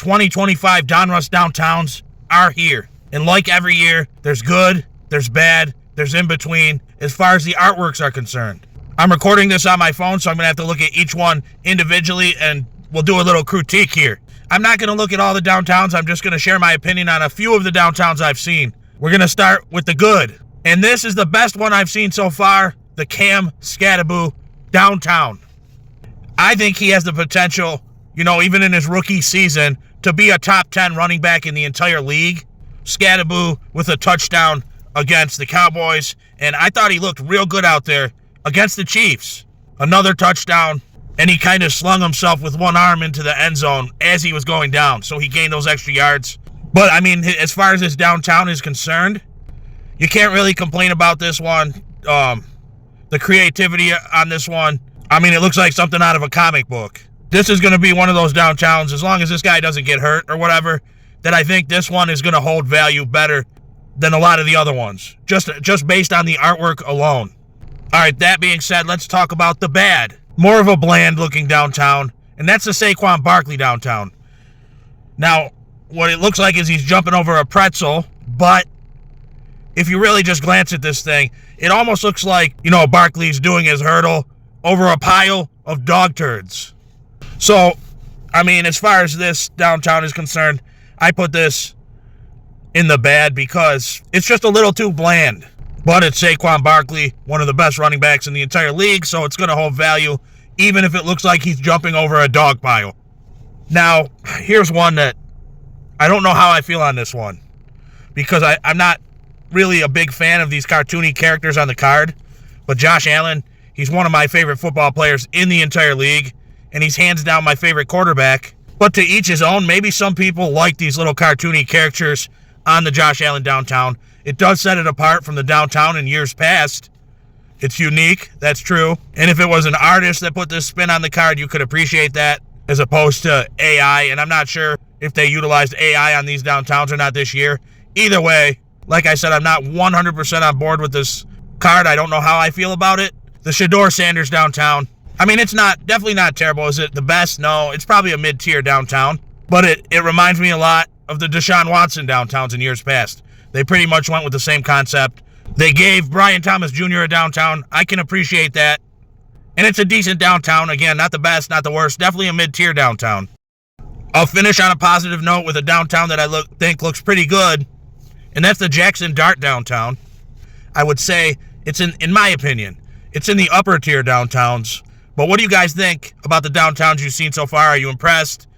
2025 Donruss downtowns are here. And like every year, there's good, there's bad, there's in between as far as the artworks are concerned. I'm recording this on my phone, so I'm going to have to look at each one individually, and we'll do a little critique here. I'm not going to look at all the downtowns. I'm just going to share my opinion on a few of the downtowns I've seen. We're going to start with the good. And this is the best one I've seen so far, the Cam Skattebo downtown. I think he has the potential, even in his rookie season, to be a top 10 running back in the entire league. Skattebo with a touchdown against the Cowboys, and I thought he looked real good out there against the Chiefs. Another touchdown, and he kind of slung himself with one arm into the end zone as he was going down, so he gained those extra yards. But, as far as his downtown is concerned, you can't really complain about this one. The creativity on this one, it looks like something out of a comic book. This is going to be one of those downtowns, as long as this guy doesn't get hurt or whatever, that I think this one is going to hold value better than a lot of the other ones, just based on the artwork alone. All right, that being said, let's talk about the bad. More of a bland-looking downtown, and that's the Saquon Barkley downtown. Now, what it looks like is he's jumping over a pretzel, but if you really just glance at this thing, it almost looks like, Barkley's doing his hurdle over a pile of dog turds. So, as far as this downtown is concerned, I put this in the bad because it's just a little too bland. But it's Saquon Barkley, one of the best running backs in the entire league, so it's going to hold value, even if it looks like he's jumping over a dog pile. Now, here's one that I don't know how I feel on this one, because I'm not really a big fan of these cartoony characters on the card, but Josh Allen, he's one of my favorite football players in the entire league, and he's hands down my favorite quarterback. But to each his own, maybe some people like these little cartoony characters on the Josh Allen downtown. It does set it apart from the downtown in years past. It's unique, that's true. And if it was an artist that put this spin on the card, you could appreciate that as opposed to AI. And I'm not sure if they utilized AI on these downtowns or not this year. Either way, like I said, I'm not 100% on board with this card. I don't know how I feel about it. The Shedeur Sanders downtown. It's definitely not terrible. Is it the best? No, it's probably a mid-tier downtown. But it reminds me a lot of the Deshaun Watson downtowns in years past. They pretty much went with the same concept. They gave Brian Thomas Jr. a downtown. I can appreciate that. And it's a decent downtown. Again, not the best, not the worst. Definitely a mid-tier downtown. I'll finish on a positive note with a downtown that I think looks pretty good. And that's the Jackson Dart downtown. I would say it's in my opinion, it's in the upper tier downtowns. But what do you guys think about the downtowns you've seen so far? Are you impressed?